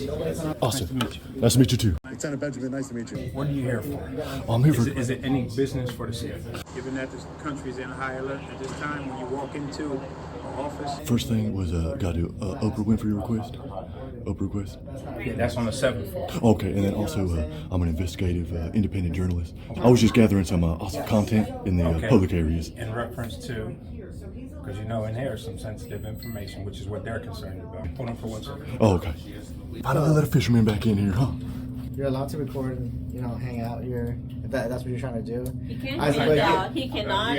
Austin. Nice to meet you too. Lieutenant Benjamin, nice to meet you. What are you here for? I'm here for. Is it any business for the city? Given that the country's in high alert at this time, when you walk into an office, First thing was got to Oprah Winfrey request. Oprah request. Yeah, that's on the 7th floor. Okay, and then also I'm an investigative independent journalist. I was just gathering some awesome content in the Okay. public areas. In reference to, because you know in here is some sensitive information, which is what they're concerned about. Hold on for 1 second. Oh, okay. Why don't they let a fisherman back in here, huh? You're allowed to record and hang out here. If that's what you're trying to do. He can I was hang like, out. He cannot.